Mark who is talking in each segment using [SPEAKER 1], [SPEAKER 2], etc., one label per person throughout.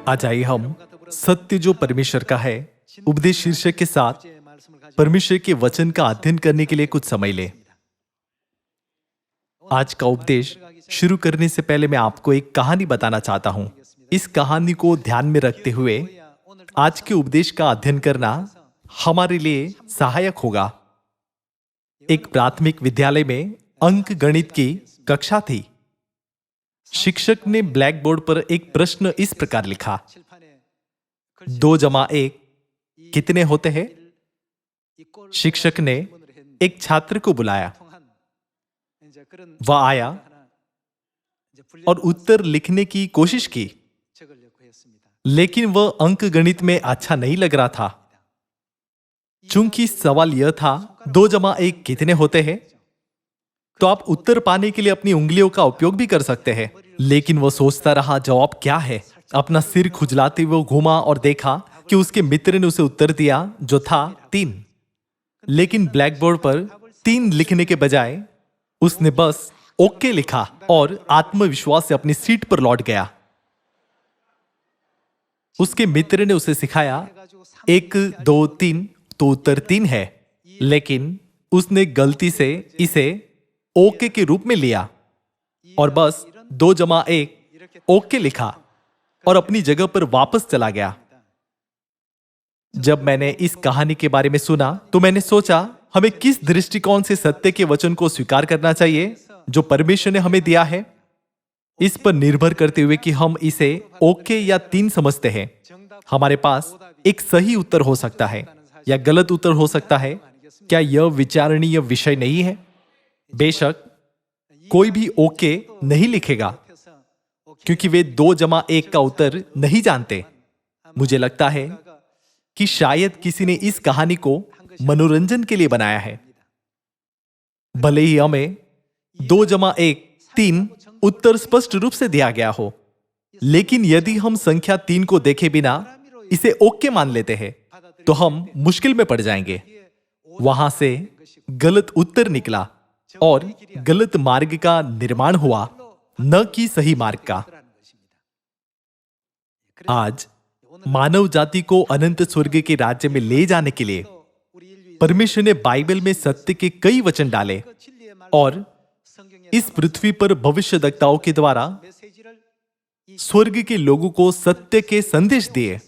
[SPEAKER 1] आज आइए हम सत्य जो परमेश्वर का है उपदेश शीर्षक के साथ परमेश्वर के वचन का अध्ययन करने के लिए कुछ समय लें। आज का उपदेश शुरू करने से पहले मैं आपको एक कहानी बताना चाहता हूं। इस कहानी को ध्यान में रखते हुए आज के उपदेश का अध्ययन करना हमारे लिए सहायक होगा। एक प्राथमिक विद्यालय में अंक गणित की कक्षा थी। शिक्षक ने ब्लैक बोर्ड पर एक प्रश्न इस प्रकार लिखा, 2 जमा 1 कितने होते हैं? शिक्षक ने एक छात्र को बुलाया। वह आया और उत्तर लिखने की कोशिश की, लेकिन वह अंक गणित में अच्छा नहीं लग रहा था। चूंकि सवाल यह था 2 जमा 1 कितने होते हैं, तो आप उत्तर पाने के लिए अपनी उंगलियों का उपयोग भी कर सकते हैं। लेकिन वह सोचता रहा जवाब क्या है। अपना सिर खुजलाते हुए घूमा और देखा कि उसके मित्र ने उसे उत्तर दिया जो था 3। लेकिन ब्लैक बोर्ड पर 3 लिखने के बजाय उसने बस ओके लिखा और आत्मविश्वास से अपनी सीट पर लौट गया। उसके मित्र ने उसे सिखाया 1 2 3 तो उत्तर 3 है, लेकिन उसने गलती से इसे ओके के रूप में लिया और बस 2 जमा 1 ओके लिखा और अपनी जगह पर वापस चला गया। जब मैंने इस कहानी के बारे में सुना तो मैंने सोचा हमें किस दृष्टिकोण से सत्य के वचन को स्वीकार करना चाहिए जो परमेश्वर ने हमें दिया है। इस पर निर्भर करते हुए कि हम इसे ओके या 3 समझते हैं, हमारे पास एक सही उत्तर हो सकता है या गलत उत्तर हो सकता है। क्या यह विचारणीय विषय नहीं है? बेशक कोई भी ओके नहीं लिखेगा क्योंकि वे 2 जमा 1 का उत्तर नहीं जानते। मुझे लगता है कि शायद किसी ने इस कहानी को मनोरंजन के लिए बनाया है। भले ही हमें 2 जमा 1 3 उत्तर स्पष्ट रूप से दिया गया हो, लेकिन यदि हम संख्या 3 को देखे बिना इसे ओके मान लेते हैं तो हम मुश्किल में पड़ जाएंगे। वहां से गलत उत्तर निकला और गलत मार्ग का निर्माण हुआ, न कि सही मार्ग का। आज मानव जाति को अनंत स्वर्ग के राज्य में ले जाने के लिए परमेश्वर ने बाइबल में सत्य के कई वचन डाले और इस पृथ्वी पर भविष्यद्वक्ताओं के द्वारा स्वर्ग के लोगों को सत्य के संदेश दिए।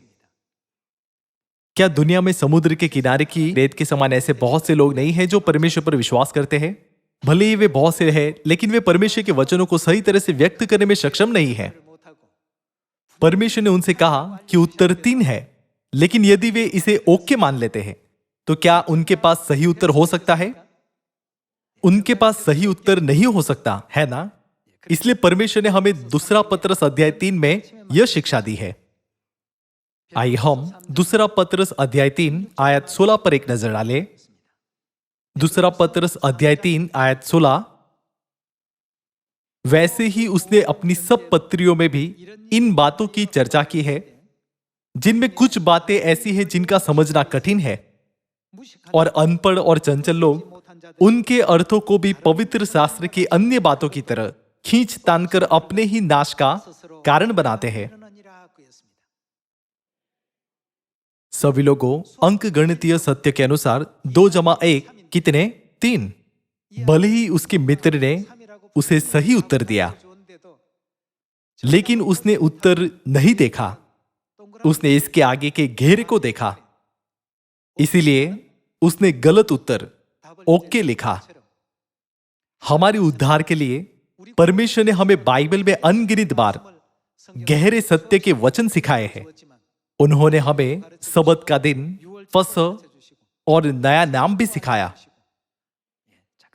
[SPEAKER 1] क्या दुनिया में समुद्र के किनारे की रेत के समान ऐसे बहुत से लोग नहीं हैं जो परमेश्वर पर विश्वास करते हैं? भले ही वे बहुत से हैं, लेकिन वे परमेश्वर के वचनों को सही तरह से व्यक्त करने में सक्षम नहीं है। परमेश्वर ने उनसे कहा कि उत्तर 3 है, लेकिन यदि वे इसे ओके मान लेते हैं तो क्या उनके पास सही उत्तर हो सकता है? उनके पास सही उत्तर नहीं हो सकता है ना? इसलिए परमेश्वर ने हमें दूसरा पत्रस अध्याय 3 में यह शिक्षा दी है। आइए हम दूसरा पत्रस अध्याय 3 आयत 16 पर एक नजर डालें। दूसरा पत्रस अध्याय 3 आयत 16। वैसे ही उसने अपनी सब पत्रियों में भी इन बातों की चर्चा की है, जिनमें कुछ बातें ऐसी हैं जिनका समझना कठिन है, और अनपढ़ और चंचल लोग उनके अर्थों को भी पवित्र शास्त्र की अन्य बातों की तरह खींच तानकर अपने ही नाश का कारण बनाते हैं। सभी लोगों अंक गणितीय सत्य के अनुसार 2 जमा 1 कितने? 3। भले ही उसके मित्र ने उसे सही उत्तर दिया, लेकिन उसने उत्तर नहीं देखा, उसने इसके आगे के घेरे को देखा, इसीलिए उसने गलत उत्तर ओके लिखा। हमारे उद्धार के लिए परमेश्वर ने हमें बाइबल में अनगिनत बार गहरे सत्य के वचन सिखाए हैं। उन्होंने हमें सबत का दिन, फसह और नया नाम भी सिखाया।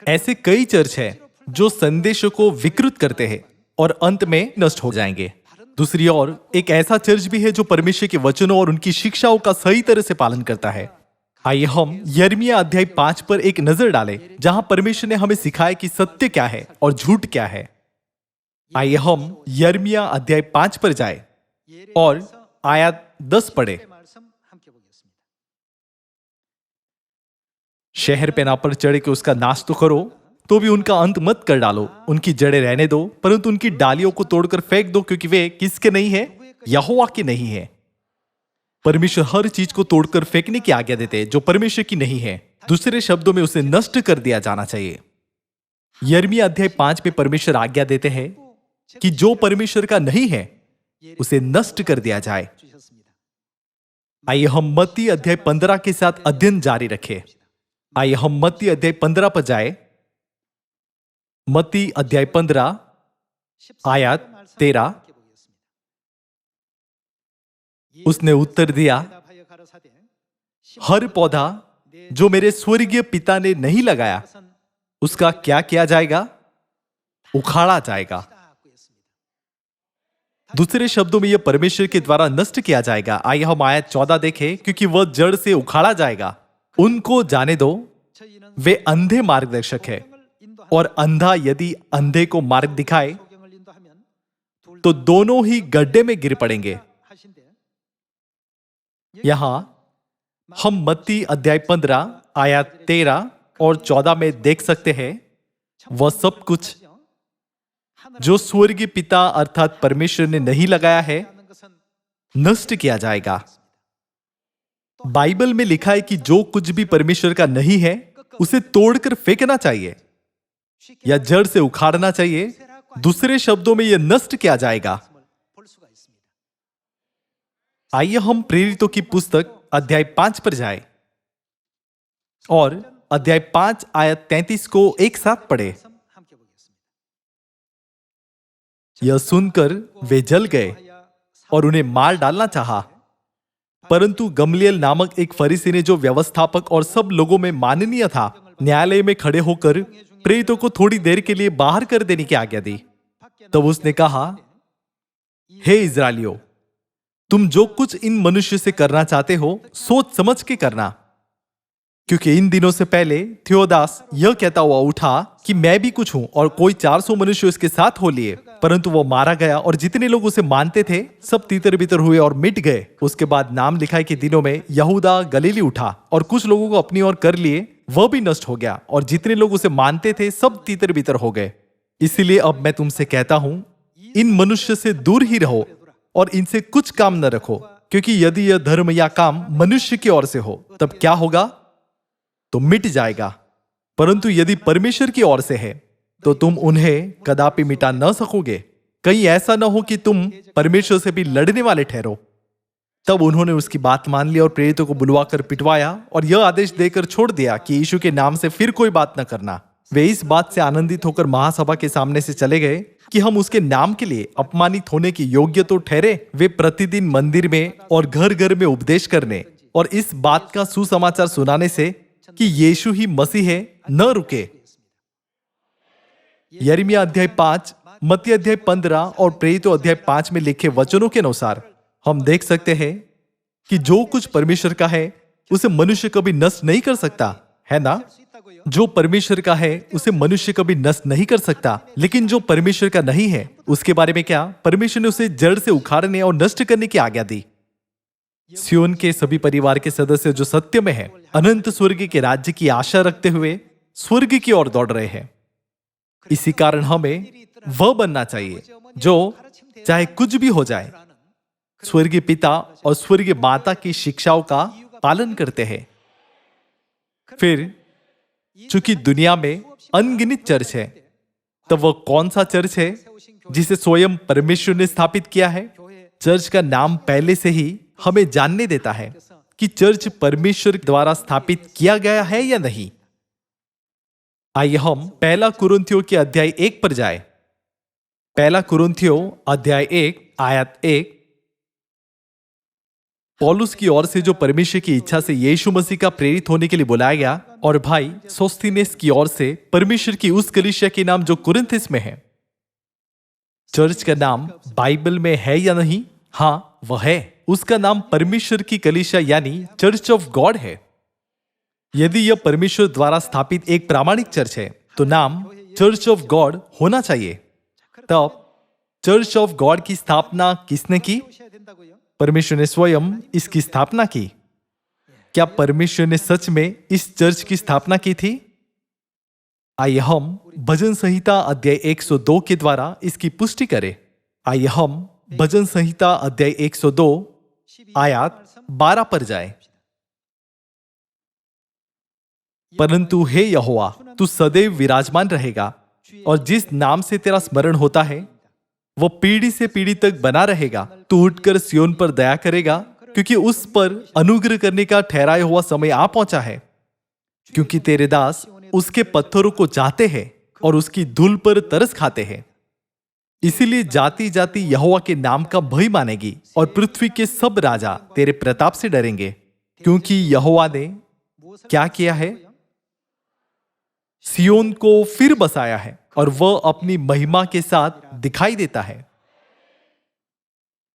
[SPEAKER 1] ऐसे कई चर्च हैं जो संदेशों को विकृत करते हैं और अंत में नष्ट हो जाएंगे। दूसरी ओर एक ऐसा चर्च भी है जो परमेश्वर के वचनों और उनकी शिक्षाओं का सही तरह से पालन करता है। आइए हम यिर्मयाह अध्याय 5 पर एक नजर डालें, जहां परमेश्वर ने हमें सिखाया कि सत्य क्या है और झूठ क्या है। आइए हम यिर्मयाह अध्याय 5 पर जाएं और आयत 10 पढ़े। शहर पे ना पर चढ़ के उसका नाश तो करो, तो भी उनका अंत मत कर डालो। उनकी जड़ें रहने दो, परंतु उनकी डालियों को तोड़कर फेंक दो, क्योंकि वे किसके नहीं है? यहोवा की नहीं है। परमेश्वर हर चीज को तोड़कर फेंकने की आज्ञा देते हैं जो परमेश्वर की नहीं है। दूसरे शब्दों में उसे नष्ट कर दिया जाना चाहिए। यिर्मयाह अध्याय 5 में परमेश्वर आज्ञा देते हैं कि जो परमेश्वर का नहीं है उसे नष्ट कर दिया जाए। आइए हम मत्ती अध्याय 15 के साथ अध्ययन जारी रखें। आइए हम मत्ती अध्याय 15 पर जाए। मत्ती अध्याय 15 आयत 13। उसने उत्तर दिया, हर पौधा जो मेरे स्वर्गीय पिता ने नहीं लगाया उसका क्या किया जाएगा? उखाड़ा जाएगा। दूसरे शब्दों में यह परमेश्वर के द्वारा नष्ट किया जाएगा। आइए हम आयत 14 देखें, क्योंकि वह जड़ से उखाड़ा जाएगा। उनको जाने दो, वे अंधे मार्गदर्शक है, और अंधा यदि अंधे को मार्ग दिखाए तो दोनों ही गड्ढे में गिर पड़ेंगे। यहां हम मत्ती अध्याय 15 आयत 13 और 14 में देख सकते हैं, वह सब कुछ जो स्वर्गीय पिता अर्थात परमेश्वर ने नहीं लगाया है नष्ट किया जाएगा। बाइबल में लिखा है कि जो कुछ भी परमेश्वर का नहीं है उसे तोड़कर फेंकना चाहिए या जड़ से उखाड़ना चाहिए। दूसरे शब्दों में यह नष्ट किया जाएगा। आइए हम प्रेरितों की पुस्तक अध्याय 5 पर जाए और अध्याय 5 आयत 33 को एक साथ पढ़े। यह सुनकर वे जल गए और उन्हें मार डालना चाहा, परंतु गमलीएल नामक एक फरीसी ने, जो व्यवस्थापक और सब लोगों में माननीय था, न्यायालय में खड़े होकर प्रेरितों को थोड़ी देर के लिए बाहर कर देने की आज्ञा दी। तब उसने कहा, हे इस्राएलियों, तुम जो कुछ इन मनुष्य से करना चाहते हो सोच समझ के करना, क्योंकि इन दिनों से पहले थियोदास यह कहता हुआ उठा कि मैं भी कुछ हूं, और कोई 400 मनुष्य उसके साथ हो लिए, परंतु वो मारा गया और जितने लोग उसे मानते थे सब तीतर बितर हुए और मिट गए। उसके बाद नाम लिखाई के दिनों में यहूदा गलीली उठा और कुछ लोगों को अपनी ओर कर लिए, वह भी नष्ट हो गया, और जितने लोग उसे मानते थे सब तीतर बितर हो गए। इसीलिए अब मैं तुमसे कहता हूं, इन मनुष्य से दूर ही रहो और इनसे कुछ काम न रखो, क्योंकि यदि यह धर्म या काम मनुष्य की ओर से हो तब क्या होगा? तो मिट जाएगा, परंतु यदि परमेश्वर की ओर से है तो तुम उन्हें कदापि मिटा न सकोगे। कहीं ऐसा न हो कि तुम परमेश्वर से भी लड़ने वाले ठहरो। तब उन्होंने उसकी बात मान ली और प्रेरितों को बुलवाकर पिटवाया और यह आदेश देकर छोड़ दिया कि यीशु के नाम से फिर कोई बात न करना। वे इस बात से आनंदित होकर महासभा के सामने से चले गए कि हम उसके नाम के लिए अपमानित होने की योग्य तो ठहरे। वे प्रतिदिन मंदिर में और घर घर में उपदेश करने और इस बात का सुसमाचार सुनाने से कि यीशु ही मसीह है न रुके। यिर्मयाह अध्याय 5, मत्ती अध्याय 15 और प्रेरितों अध्याय 5 में लिखे वचनों के अनुसार हम देख सकते हैं कि जो कुछ परमेश्वर का है उसे मनुष्य कभी नष्ट नहीं कर सकता, है ना? जो परमेश्वर का है उसे मनुष्य कभी नष्ट नहीं कर सकता, लेकिन जो परमेश्वर का नहीं है उसके बारे में क्या? परमेश्वर ने उसे जड़ से उखाड़ने और नष्ट करने की आज्ञा दी। सियोन के सभी परिवार के सदस्य जो सत्य में है, अनंत स्वर्ग के राज्य की आशा रखते हुए स्वर्ग की ओर दौड़ रहे हैं। इसी कारण हमें वह बनना चाहिए जो चाहे कुछ भी हो जाए स्वर्गीय पिता और स्वर्गीय माता की शिक्षाओं का पालन करते हैं। फिर चूंकि दुनिया में अनगिनत चर्च है, तब वह कौन सा चर्च है जिसे स्वयं परमेश्वर ने स्थापित किया है? चर्च का नाम पहले से ही हमें जानने देता है कि चर्च परमेश्वर द्वारा स्थापित किया गया है या नहीं। आइए हम पहला कुरिन्थियों के अध्याय 1 पर जाए। पहला कुरिन्थियों अध्याय 1 आयत 1। पौलुस की ओर से जो परमेश्वर की इच्छा से यीशु मसीह का प्रेरित होने के लिए बुलाया गया, और भाई सोस्थिनेस की ओर से परमेश्वर की उस कलीसिया के नाम जो कुरिन्थिस में है। चर्च का नाम बाइबल में है या नहीं? हाँ, वह है। उसका नाम परमेश्वर की कलीसिया यानी चर्च ऑफ गॉड है। यदि यह परमेश्वर द्वारा स्थापित एक प्रामाणिक चर्च है तो नाम चर्च ऑफ गॉड होना चाहिए। तब चर्च ऑफ गॉड की स्थापना किसने की? परमेश्वर ने स्वयं इसकी स्थापना की। क्या परमेश्वर ने सच में इस चर्च की स्थापना की थी? आइए हम भजन संहिता अध्याय 102 के द्वारा इसकी पुष्टि करें। आइए हम भजन संहिता अध्याय 102 आयत 12 पर जाए। परंतु हे यहोवा, तू सदैव विराजमान रहेगा और जिस नाम से तेरा स्मरण होता है वह पीढ़ी से पीढ़ी तक बना रहेगा। तू उठकर सियोन पर दया करेगा, क्योंकि उस पर अनुग्रह करने का ठहराया हुआ समय आ पहुंचा है। क्योंकि तेरे दास उसके पत्थरों को चाहते हैं और उसकी धूल पर तरस खाते हैं। इसीलिए जाति जाति यहोवा के नाम का भय मानेगी और पृथ्वी के सब राजा तेरे प्रताप से डरेंगे। क्योंकि यहोवा ने क्या किया है? सियोन को फिर बसाया है और वह अपनी महिमा के साथ दिखाई देता है।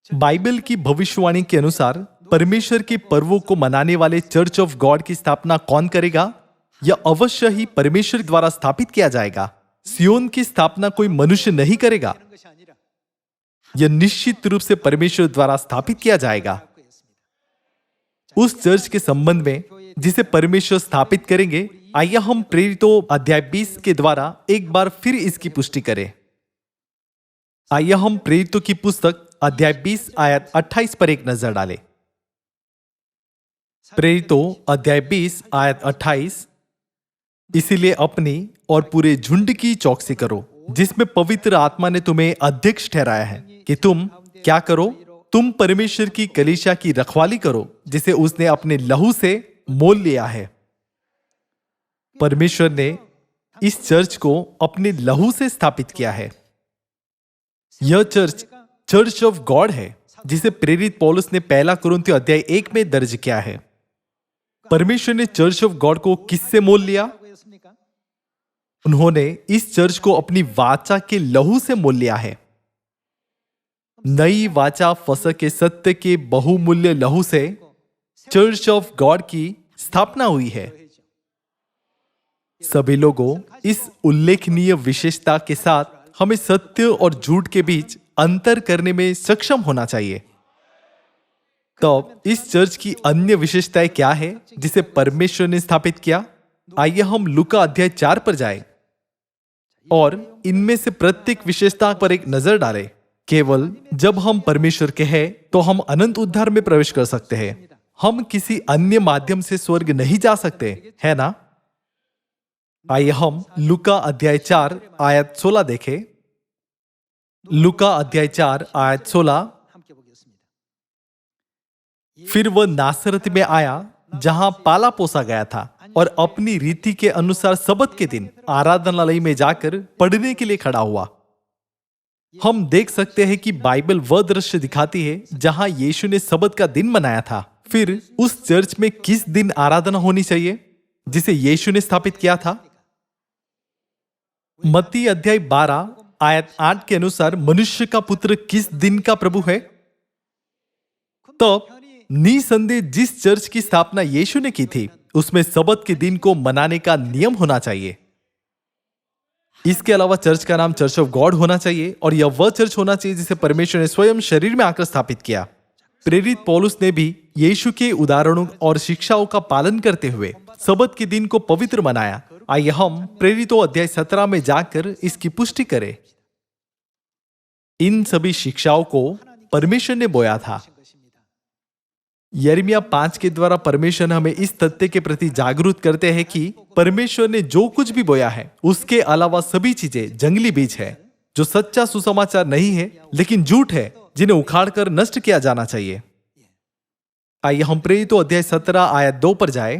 [SPEAKER 1] बाइबल की भविष्यवाणी के अनुसार परमेश्वर के पर्वों को मनाने वाले चर्च ऑफ गॉड की स्थापना कौन करेगा? यह अवश्य ही परमेश्वर द्वारा स्थापित किया जाएगा। सियोन की स्थापना कोई मनुष्य नहीं करेगा। यह निश्चित रूप से परमेश्वर द्वारा स्थापित किया जाएगा। उस चर्च के संबंध में जिसे परमेश्वर स्थापित करेंगे, आइए हम प्रेरितों अध्याय 20 के द्वारा एक बार फिर इसकी पुष्टि करें। आइए हम प्रेरितों की पुस्तक अध्याय 20 आयत 28 पर एक नजर डालें। प्रेरितों अध्याय 20 आयत 28। इसीलिए अपनी और पूरे झुंड की चौकसी करो, जिसमें पवित्र आत्मा ने तुम्हें अध्यक्ष ठहराया है, कि तुम क्या करो? तुम परमेश्वर की कलीसिया की रखवाली करो, जिसे उसने अपने लहू से मोल लिया है। परमेश्वर ने इस चर्च को अपने लहू से स्थापित किया है। यह चर्च चर्च ऑफ गॉड है, जिसे प्रेरित पौलुस ने पहला कुरिन्थियों अध्याय 1 में दर्ज किया है। परमेश्वर ने चर्च ऑफ गॉड को किससे मोल लिया? उन्होंने इस चर्च को अपनी वाचा के लहू से मोल लिया है। नई वाचा फसह के सत्य के बहुमूल्य लहू से चर्च ऑफ गॉड की स्थापना हुई है। सभी लोगों इस उल्लेखनीय विशेषता के साथ हमें सत्य और झूठ के बीच अंतर करने में सक्षम होना चाहिए। तब इस चर्च की अन्य विशेषताएं क्या है जिसे परमेश्वर ने स्थापित किया? आइए हम लूका अध्याय 4 पर जाएं और इनमें से प्रत्येक विशेषता पर एक नजर डालें। केवल जब हम परमेश्वर के हैं तो हम अनंत उद्धार में प्रवेश कर सकते हैं। हम किसी अन्य माध्यम से स्वर्ग नहीं जा सकते, है ना? आइए हम लूका अध्याय 4 आयत 16 देखें। लूका अध्याय 4 आयत 16। फिर वह नासरत में आया जहां पाला पोसा गया था, और अपनी रीति के अनुसार सबत के दिन आराधनालय में जाकर पढ़ने के लिए खड़ा हुआ। हम देख सकते हैं कि बाइबल वह दृश्य दिखाती है जहां यीशु ने सबत का दिन मनाया था। फिर उस चर्च में किस दिन आराधना होनी चाहिए जिसे यीशु ने स्थापित किया था? मत्ती अध्याय 12 आयत 8 के अनुसार मनुष्य का पुत्र किस दिन का प्रभु है? तब निसंदेह जिस चर्च की स्थापना यीशु ने की थी उसमें सबत के दिन को मनाने का नियम होना चाहिए। इसके अलावा चर्च का नाम चर्च ऑफ गॉड होना चाहिए, और यह वह चर्च होना चाहिए जिसे परमेश्वर ने स्वयं शरीर में आकर स्थापित किया। प्रेरित पौलुस ने भी यीशु के उदाहरणों और शिक्षाओं का पालन करते हुए सबत के दिन को पवित्र मनाया। आइए हम प्रेरितों अध्याय 17 में जाकर इसकी पुष्टि करें। इन सभी शिक्षाओं को परमेश्वर ने बोया था। यिर्मयाह 5 के द्वारा परमेश्वर हमें इस तथ्य के प्रति जागरूक करते हैं कि परमेश्वर ने जो कुछ भी बोया है उसके अलावा सभी चीजें जंगली बीज है, जो सच्चा सुसमाचार नहीं है लेकिन झूठ है, जिन्हें उखाड़कर नष्ट किया जाना चाहिए। आइए हम प्रेरितों अध्याय 17 आयत 2 पर जाए।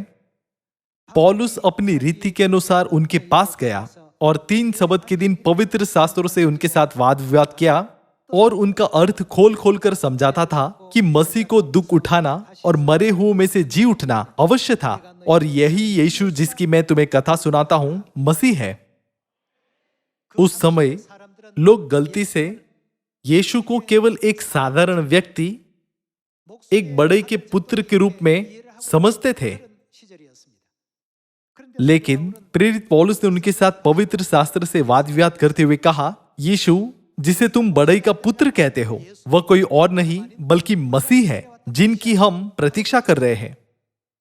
[SPEAKER 1] पौलुस अपनी रीति के अनुसार उनके पास गया और 3 सबत के दिन पवित्र शास्त्रों से उनके साथ वाद विवाद किया और उनका अर्थ खोल खोल कर समझाता था कि मसीह को दुख उठाना और मरे हुओं में से जी उठना अवश्य था, और यही यीशु जिसकी मैं तुम्हें कथा सुनाता हूं मसीह है। उस समय लोग गलती से यीशु को केवल एक साधारण व्यक्ति, एक बड़े के पुत्र के रूप में समझते थे। लेकिन प्रेरित पौलुस ने उनके साथ पवित्र शास्त्र से वाद विवाद करते हुए कहा, यीशु जिसे तुम बड़ई का पुत्र कहते हो वह कोई और नहीं बल्कि मसीह है, जिनकी हम प्रतीक्षा कर रहे हैं।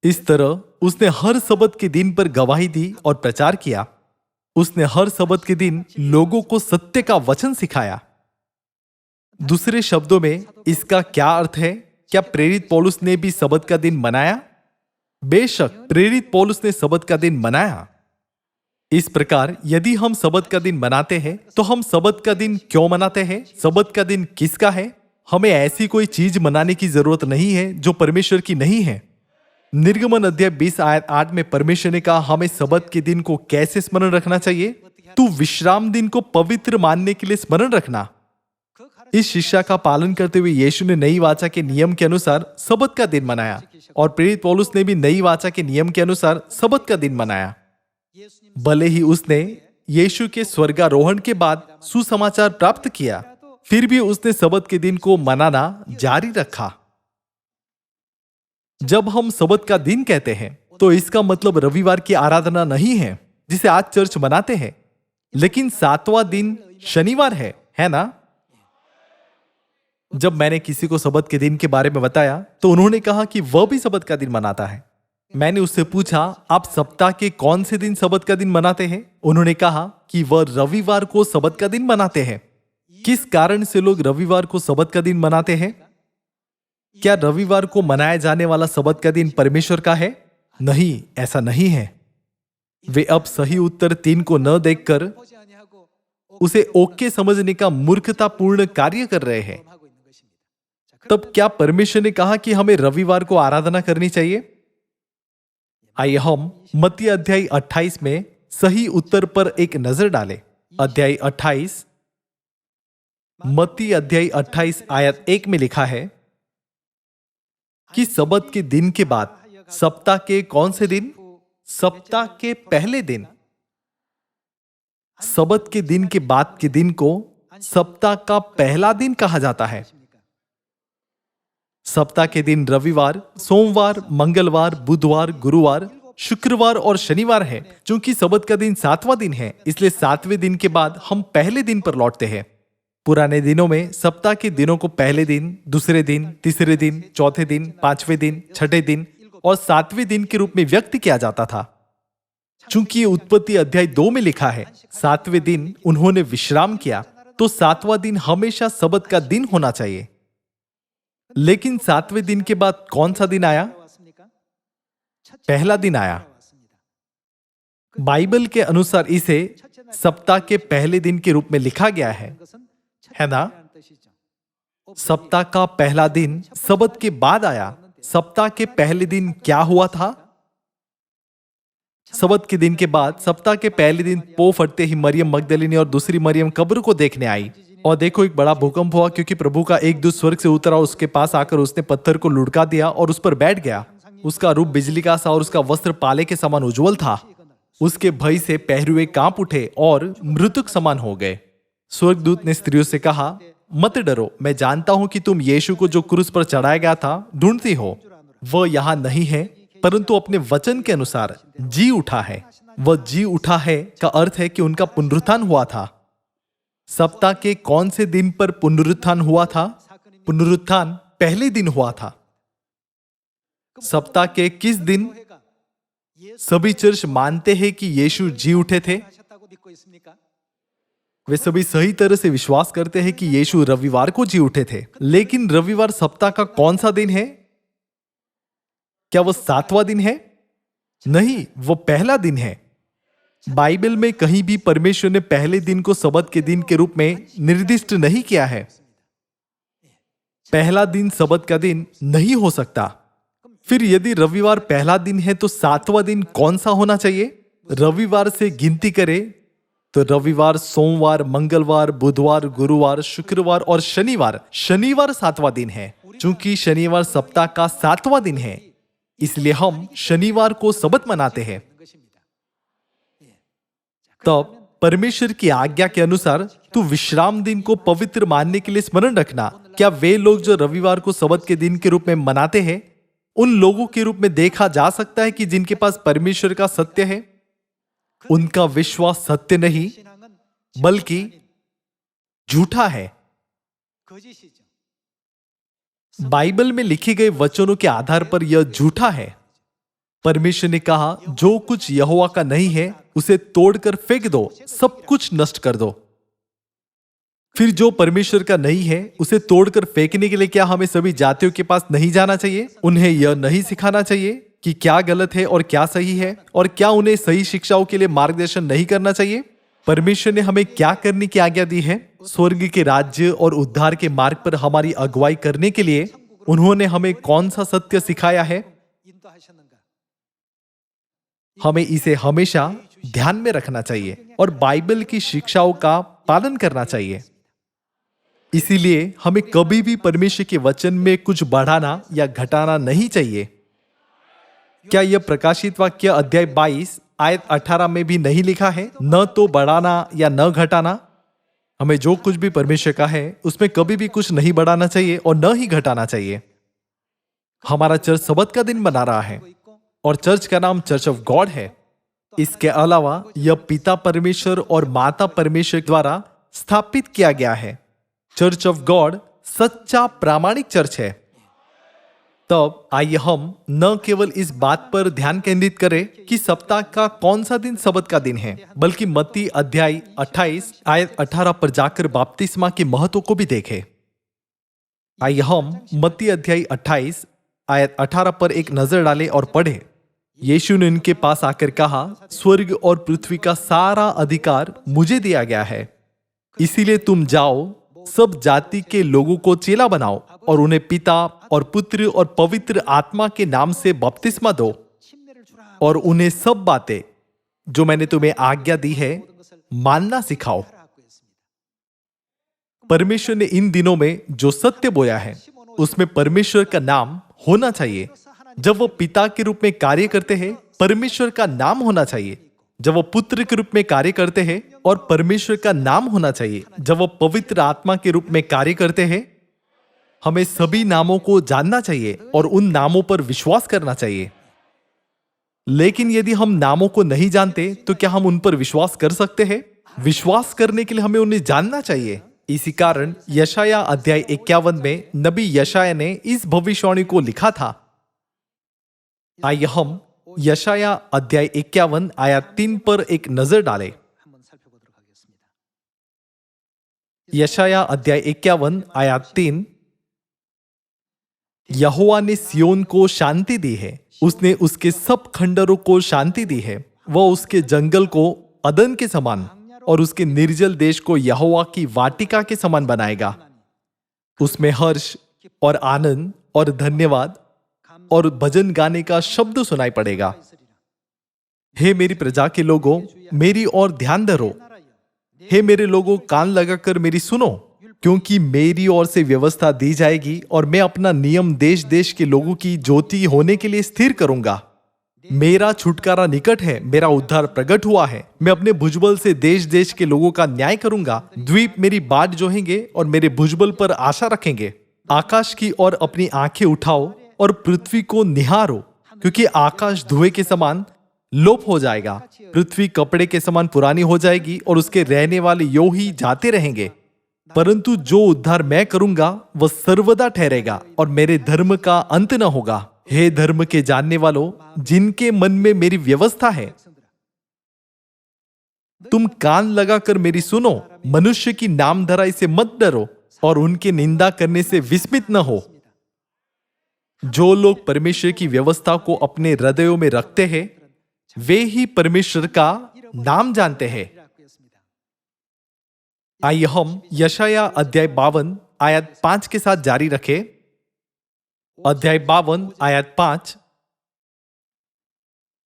[SPEAKER 1] इस तरह उसने हर सबत के दिन पर गवाही दी और प्रचार किया। उसने हर सबत के दिन लोगों को सत्य का वचन सिखाया। दूसरे शब्दों में इसका क्या अर्थ है? क्या प्रेरित पौलुस ने भी सबत का दिन मनाया? बेशक प्रेरित पौलुस ने सबत का दिन मनाया। इस प्रकार यदि हम सबत का दिन मनाते हैं तो हम सबत का दिन क्यों मनाते हैं? सबत का दिन किसका है? हमें ऐसी कोई चीज मनाने की जरूरत नहीं है जो परमेश्वर की नहीं है। निर्गमन अध्याय 20 आयत 8 में परमेश्वर ने कहा हमें सबत के दिन को कैसे स्मरण रखना चाहिए? तू विश्राम दिन को पवित्र मानने के लिए स्मरण रखना। इस शिक्षा का पालन करते हुए यीशु ने नई वाचा के नियम के अनुसार सबत का दिन मनाया और प्रेरित पौलुस ने भी नई वाचा के नियम के अनुसार सबत का दिन मनाया। भले ही उसने यीशु के स्वर्गारोहण के बाद सुसमाचार प्राप्त किया, फिर भी उसने सबत के दिन को मनाना जारी रखा। जब हम सबत का दिन कहते हैं तो इसका मतलब रविवार की आराधना नहीं है जिसे आज चर्च मनाते हैं, लेकिन 7वां दिन शनिवार है ना? जब मैंने किसी को सबत के दिन के बारे में बताया तो उन्होंने कहा कि वह भी सबत का दिन मनाता है। मैंने उससे पूछा आप सप्ताह के कौन से दिन सबत का दिन मनाते हैं? उन्होंने कहा कि वह रविवार को सबत का दिन मनाते हैं। किस कारण से लोग रविवार को सबत का दिन मनाते हैं? क्या रविवार को मनाया जाने वाला सबत का दिन परमेश्वर का है? नहीं, ऐसा नहीं है। वे अब सही उत्तर 3 को न देखकर उसे ओके समझने का मूर्खतापूर्ण कार्य कर रहे हैं। तब क्या परमेश्वर ने कहा कि हमें रविवार को आराधना करनी चाहिए? आइए हम मत्ती अध्याय 28 में सही उत्तर पर एक नजर डालें। अध्याय 28, मत्ती अध्याय 28 आयत 1 में लिखा है कि सबत के दिन के बाद सप्ताह के कौन से दिन? सप्ताह के पहले दिन। सबत के दिन के बाद के दिन को सप्ताह का पहला दिन कहा जाता है। सप्ताह के दिन रविवार, सोमवार, मंगलवार, बुधवार, गुरुवार, शुक्रवार और शनिवार है। चूंकि सबत का दिन 7वां दिन है, इसलिए 7वें दिन के बाद हम पहले दिन पर लौटते हैं। पुराने दिनों में सप्ताह के दिनों को पहले दिन, दूसरे दिन, तीसरे दिन, चौथे दिन, 5वें दिन, छठे दिन और 7वें दिन के रूप में व्यक्त किया जाता था। चूंकि उत्पत्ति अध्याय 2 में लिखा है 7वें दिन उन्होंने विश्राम किया, तो 7वां दिन हमेशा सबत का दिन होना चाहिए। लेकिन 7वें दिन के बाद कौन सा दिन आया? पहला दिन आया। बाइबल के अनुसार इसे सप्ताह के पहले दिन के रूप में लिखा गया है ना? सप्ताह का पहला दिन सबत के बाद आया। सप्ताह के पहले दिन क्या हुआ था? सबत के दिन के बाद सप्ताह के पहले दिन पो फटते ही मरियम मगदलिनी और दूसरी मरियम कब्र को देखने आई। और देखो, एक बड़ा भूकंप हुआ क्योंकि प्रभु का एक दूत स्वर्ग से उतरा, उसके पास आकर उसने पत्थर को लुढ़का दिया और उस पर बैठ गया। उसका रूप बिजली का सा और उसका वस्त्र पाले के समान उज्जवल था। उसके भय से पहरुए कांप उठे और मृतक समान हो गए। स्वर्गदूत ने स्त्रियों से कहा, मत डरो, मैं जानता हूं कि तुम यीशु को जो क्रूस पर चढ़ाया गया था ढूंढती हो। वह यहां नहीं है, परंतु अपने वचन के अनुसार जी उठा है। वह जी उठा है का अर्थ है कि उनका पुनरुत्थान हुआ था। सप्ताह के कौन से दिन पर पुनरुत्थान हुआ था? पुनरुत्थान पहले दिन हुआ था। सप्ताह के किस दिन सभी चर्च मानते हैं कि यीशु जी उठे थे? वे सभी सही तरह से विश्वास करते हैं कि यीशु रविवार को जी उठे थे। लेकिन रविवार सप्ताह का कौन सा दिन है? क्या वह 7वां दिन है? नहीं, वह पहला दिन है। बाइबल में कहीं भी परमेश्वर ने पहले दिन को सबत के दिन के रूप में निर्दिष्ट नहीं किया है। पहला दिन सबत का दिन नहीं हो सकता। फिर यदि रविवार पहला दिन है तो 7वां दिन कौन सा होना चाहिए? रविवार से गिनती करें तो रविवार, सोमवार, मंगलवार, बुधवार, गुरुवार, शुक्रवार और शनिवार। शनिवार 7वां दिन है। चूंकि शनिवार सप्ताह का 7वां दिन है, इसलिए हम शनिवार को सबत मनाते हैं। तब परमेश्वर की आज्ञा के अनुसार तू विश्राम दिन को पवित्र मानने के लिए स्मरण रखना। क्या वे लोग जो रविवार को सबत के दिन के रूप में मनाते हैं, उन लोगों के रूप में देखा जा सकता है कि जिनके पास परमेश्वर का सत्य है? उनका विश्वास सत्य नहीं बल्कि झूठा है। बाइबल में लिखे गए वचनों के आधार पर यह झूठा है। परमेश्वर ने कहा, जो कुछ यहोवा का नहीं है उसे तोड़कर फेंक दो, सब कुछ नष्ट कर दो। फिर जो परमेश्वर का नहीं है उसे तोड़कर फेंकने के लिए क्या हमें सभी जातियों के पास नहीं जाना चाहिए? उन्हें यह नहीं सिखाना चाहिए कि क्या गलत है और क्या सही है, और क्या उन्हें सही शिक्षाओं के लिए मार्गदर्शन नहीं करना चाहिए? परमेश्वर ने हमें क्या करने की आज्ञा दी है? स्वर्ग के राज्य और उद्धार के मार्ग पर हमारी अगुवाई करने के लिए उन्होंने हमें कौन सा सत्य सिखाया है? हमें इसे हमेशा ध्यान में रखना चाहिए और बाइबल की शिक्षाओं का पालन करना चाहिए। इसीलिए हमें कभी भी परमेश्वर के वचन में कुछ बढ़ाना या घटाना नहीं चाहिए। क्या यह प्रकाशित वाक्य अध्याय 22 आयत 18 में भी नहीं लिखा है, न तो बढ़ाना या न घटाना? हमें जो कुछ भी परमेश्वर का है उसमें कभी भी कुछ नहीं बढ़ाना चाहिए और न ही घटाना चाहिए। हमारा चर्च सबत का दिन बना रहा है और चर्च का नाम चर्च ऑफ गॉड है। इसके अलावा यह पिता परमेश्वर और माता परमेश्वर द्वारा स्थापित किया गया है। चर्च ऑफ गॉड सच्चा प्रामाणिक चर्च है। तब आइए हम न केवल इस बात पर ध्यान केंद्रित करें कि सप्ताह का कौन सा दिन सबत का दिन है, बल्कि मत्ती अध्याय 28 आयत 18 पर जाकर बपतिस्मा के महत्व को भी देखें। आइए हम मत्ती अध्याय 28 आयत 18 पर एक नजर डालें और पढ़ें। यीशु ने उनके पास आकर कहा, स्वर्ग और पृथ्वी का सारा अधिकार मुझे दिया गया है, इसीलिए तुम जाओ, सब जाति के लोगों को चेला बनाओ और उन्हें पिता और पुत्र और पवित्र आत्मा के नाम से बपतिस्मा दो, और उन्हें सब बातें जो मैंने तुम्हें आज्ञा दी है मानना सिखाओ। परमेश्वर ने इन दिनों में जो सत्य बोया है उसमें परमेश्वर का नाम होना चाहिए। जब वो पिता के रूप में कार्य करते हैं, परमेश्वर का नाम होना चाहिए। जब वो पुत्र के रूप में कार्य करते हैं और परमेश्वर का नाम होना चाहिए। जब वो पवित्र आत्मा के रूप में कार्य करते हैं, हमें सभी नामों को जानना चाहिए और उन नामों पर विश्वास करना चाहिए। लेकिन यदि हम नामों को नहीं जानते तो क्या हम उन पर विश्वास कर सकते हैं? विश्वास करने के लिए हमें उन्हें जानना चाहिए। इसी कारण यशाया अध्याय 51 में नबी यशाया ने इस भविष्यवाणी को लिखा था। आइए हम यशाया अध्याय 51 आयत 3 पर एक नजर डालें। यशाया अध्याय 51 आयत 3। यहोवा ने सियोन को शांति दी है, उसने उसके सब खंडरों को शांति दी है। वह उसके जंगल को अदन के समान और उसके निर्जल देश को यहोवा की वाटिका के समान बनाएगा। उसमें हर्ष और आनंद और धन्यवाद और भजन गाने का शब्द सुनाई पड़ेगा। हे मेरी प्रजा के लोगों, मेरी ओर ध्यान धरो। हे मेरे लोगों, कान लगाकर मेरी सुनो, क्योंकि मेरी ओर से व्यवस्था दी जाएगी और मैं अपना नियम देश देश के लोगों की ज्योति होने के लिए स्थिर करूंगा। मेरा छुटकारा निकट है, मेरा उद्धार प्रकट हुआ है। मैं अपने भुजबल से देश देश के लोगों का न्याय करूंगा। द्वीप मेरी बाट जोहेंगे और मेरे भुजबल पर आशा रखेंगे। आकाश की ओर अपनी आंखें उठाओ और पृथ्वी को निहारो, क्योंकि आकाश धुएं के समान लोप हो जाएगा, पृथ्वी कपड़े के समान पुरानी हो जाएगी और उसके रहने वाले यो ही जाते रहेंगे। परंतु जो उद्धार मैं करूंगा वह सर्वदा ठहरेगा और मेरे धर्म का अंत न होगा। हे धर्म के जानने वालों, जिनके मन में मेरी व्यवस्था है, तुम कान लगाकर मेरी सुनो। मनुष्य की नामधराई से मत डरो और उनके निंदा करने से विस्मित न हो। जो लोग परमेश्वर की व्यवस्था को अपने हृदयों में रखते हैं, वे ही परमेश्वर का नाम जानते हैं। आइए हम यशाया अध्याय 52 आयत 5 के साथ जारी रखें। अध्याय 52 आयत 5।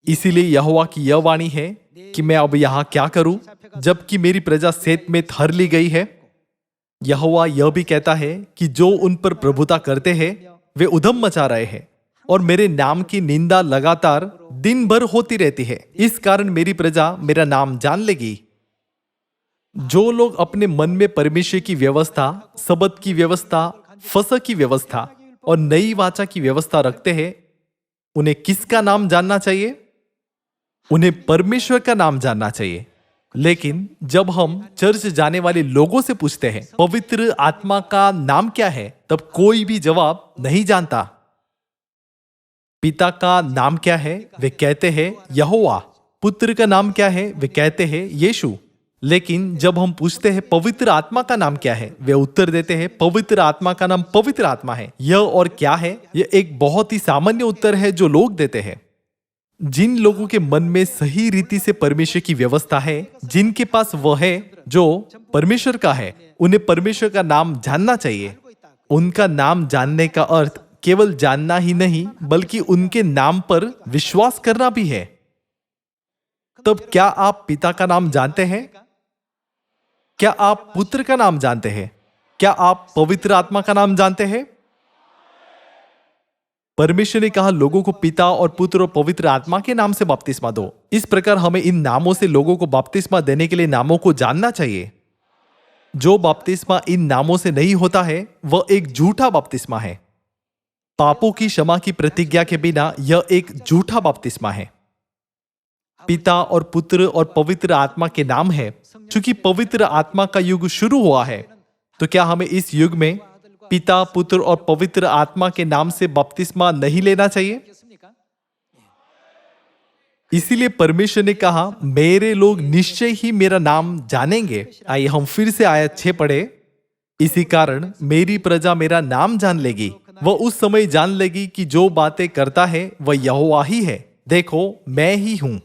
[SPEAKER 1] इसीलिए यहोवा की यह वाणी है कि मैं अब यहां क्या करूं, जबकि मेरी प्रजा सेत में हर ली गई है। यहोवा यह भी कहता है कि जो उन पर प्रभुता करते हैं वे उधम मचा रहे हैं और मेरे नाम की निंदा लगातार दिन भर होती रहती है। इस कारण मेरी प्रजा मेरा नाम जान लेगी। जो लोग अपने मन में परमेश्वर की व्यवस्था, सबत की व्यवस्था, फसह की व्यवस्था और नई वाचा की व्यवस्था रखते हैं, उन्हें किसका नाम जानना चाहिए? उन्हें परमेश्वर का नाम जानना चाहिए। लेकिन जब हम चर्च जाने वाले लोगों से पूछते हैं पवित्र आत्मा का नाम क्या है, तब कोई भी जवाब नहीं जानता। पिता का नाम क्या है? वे कहते हैं यहोवा। पुत्र का नाम क्या है? वे कहते हैं यीशु। लेकिन जब हम पूछते हैं पवित्र आत्मा का नाम क्या है, वे उत्तर देते हैं पवित्र आत्मा का नाम पवित्र आत्मा है। यह और क्या है? यह एक बहुत ही सामान्य उत्तर है जो लोग देते हैं। जिन लोगों के मन में सही रीति से परमेश्वर की व्यवस्था है, जिनके पास वह है जो परमेश्वर का है, उन्हें परमेश्वर का नाम जानना चाहिए। उनका नाम जानने का अर्थ केवल जानना ही नहीं, बल्कि उनके नाम पर विश्वास करना भी है। तब क्या आप पिता का नाम जानते हैं? क्या आप पुत्र का नाम जानते हैं? क्या आप पवित्र आत्मा का नाम जानते हैं? परमेश्वर ने कहा लोगों को पिता और पुत्र और पवित्र आत्मा के नाम से बपतिस्मा दो। इस प्रकार हमें इन नामों से लोगों को बपतिस्मा देने के लिए नामों को जानना चाहिए। जो बपतिस्मा इन नामों से नहीं होता है वह एक झूठा बपतिस्मा है। पापों की क्षमा की प्रतिज्ञा के बिना यह एक झूठा बपतिस्मा है। पिता और पुत्र और पवित्र आत्मा के नाम है। चूंकि पवित्र आत्मा का युग शुरू हुआ है, तो क्या हमें इस युग में पिता, पुत्र और पवित्र आत्मा के नाम से बपतिस्मा नहीं लेना चाहिए? इसीलिए परमेश्वर ने कहा मेरे लोग निश्चय ही मेरा नाम जानेंगे। आइए हम फिर से आयत 6 पढ़े। इसी कारण मेरी प्रजा मेरा नाम जान लेगी। वह उस समय जान लेगी कि जो बातें करता है वह यहोवा ही है। देखो मैं ही हूं।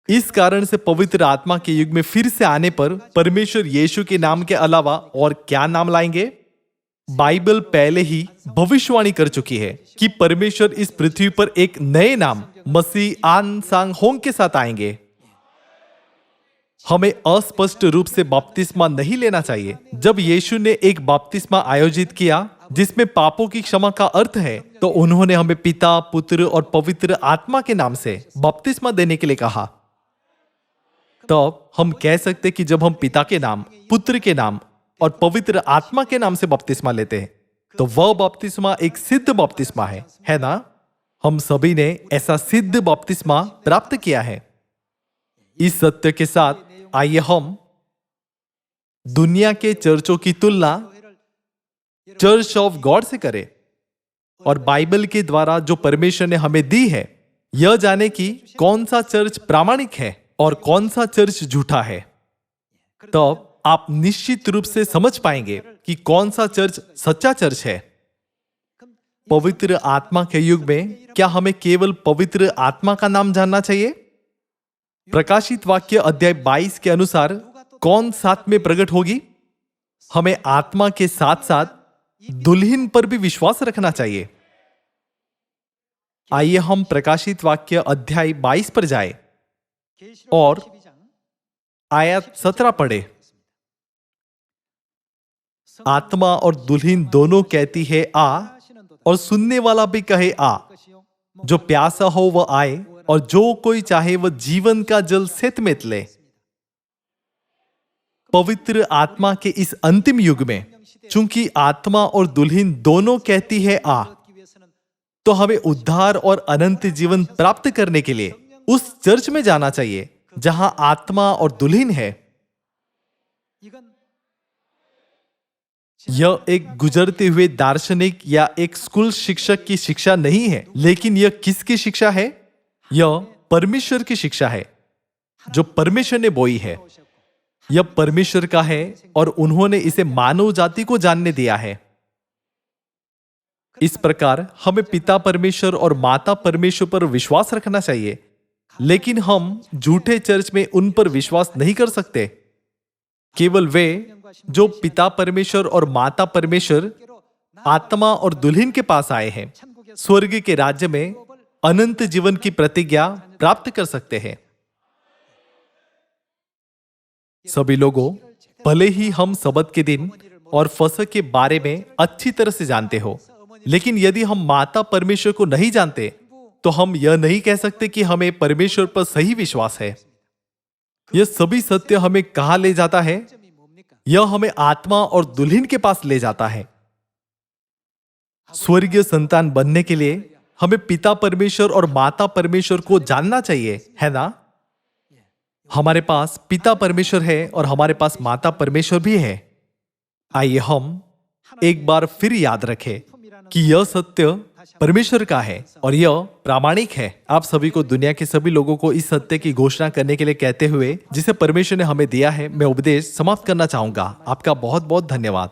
[SPEAKER 1] इस कारण से पवित्र आत्मा के युग में फिर से आने पर परमेश्वर यीशु के नाम के अलावा और क्या नाम लाएंगे? बाइबल पहले ही भविष्यवाणी कर चुकी है कि परमेश्वर इस पृथ्वी पर एक नए नाम मसीह आन सांग होंग के साथ आएंगे। हमें अस्पष्ट रूप से बपतिस्मा नहीं लेना चाहिए। जब यीशु ने एक बपतिस्मा आयोजित किया जिसमें पापों की क्षमा का अर्थ है, तो उन्होंने हमें पिता, पुत्र और पवित्र आत्मा के नाम से बपतिस्मा देने के लिए कहा। तो हम कह सकते कि जब हम पिता के नाम, पुत्र के नाम और पवित्र आत्मा के नाम से बपतिस्मा लेते हैं, तो वह बपतिस्मा एक सिद्ध बपतिस्मा है ना? हम सभी ने ऐसा सिद्ध बपतिस्मा प्राप्त किया है। इस सत्य के साथ आइए हम दुनिया के चर्चों की तुलना चर्च ऑफ गॉड से करें और बाइबल के द्वारा जो परमेश्वर ने हमें दी है, यह जाने कि कौन सा चर्च प्रामाणिक है और कौन सा चर्च झूठा है। तो आप निश्चित रूप से समझ पाएंगे कि कौन सा चर्च सच्चा चर्च है। पवित्र आत्मा के युग में क्या हमें केवल पवित्र आत्मा का नाम जानना चाहिए? प्रकाशित वाक्य अध्याय 22 के अनुसार कौन साथ में प्रकट होगी? हमें आत्मा के साथ साथ दुल्हन पर भी विश्वास रखना चाहिए। आइए हम प्रकाशित वाक्य अध्याय 22 पर जाएं और आयत 17 पढ़े। आत्मा और दुल्हन दोनों कहती है आ, और सुनने वाला भी कहे आ। जो प्यासा हो वह आए, और जो कोई चाहे वह जीवन का जल सेतमेत ले। पवित्र आत्मा के इस अंतिम युग में चूंकि आत्मा और दुल्हन दोनों कहती है आ, तो हमें उद्धार और अनंत जीवन प्राप्त करने के लिए उस चर्च में जाना चाहिए जहां आत्मा और दुल्हन है। यह एक गुजरते हुए दार्शनिक या एक स्कूल शिक्षक की शिक्षा नहीं है, लेकिन यह किसकी शिक्षा है? यह परमेश्वर की शिक्षा है जो परमेश्वर ने बोई है। यह परमेश्वर का है और उन्होंने इसे मानव जाति को जानने दिया है। इस प्रकार हमें पिता परमेश्वर और माता परमेश्वर पर विश्वास रखना चाहिए, लेकिन हम झूठे चर्च में उन पर विश्वास नहीं कर सकते। केवल वे जो पिता परमेश्वर और माता परमेश्वर, आत्मा और दुल्हन के पास आए हैं, स्वर्ग के राज्य में अनंत जीवन की प्रतिज्ञा प्राप्त कर सकते हैं। सभी लोगों, भले ही हम सबत के दिन और फसह के बारे में अच्छी तरह से जानते हो, लेकिन यदि हम माता परमेश्वर को नहीं जानते, तो हम यह नहीं कह सकते कि हमें परमेश्वर पर सही विश्वास है। यह सभी सत्य हमें कहां ले जाता है? यह हमें आत्मा और दुल्हन के पास ले जाता है। स्वर्गीय संतान बनने के लिए हमें पिता परमेश्वर और माता परमेश्वर को जानना चाहिए, है ना? हमारे पास पिता परमेश्वर है और हमारे पास माता परमेश्वर भी है। आइए हम एक बार फिर याद रखें, कि यह सत्य परमेश्वर का है और यह प्रामाणिक है। आप सभी को, दुनिया के सभी लोगों को इस सत्य की घोषणा करने के लिए कहते हुए जिसे परमेश्वर ने हमें दिया है, मैं उपदेश समाप्त करना चाहूंगा। आपका बहुत बहुत धन्यवाद।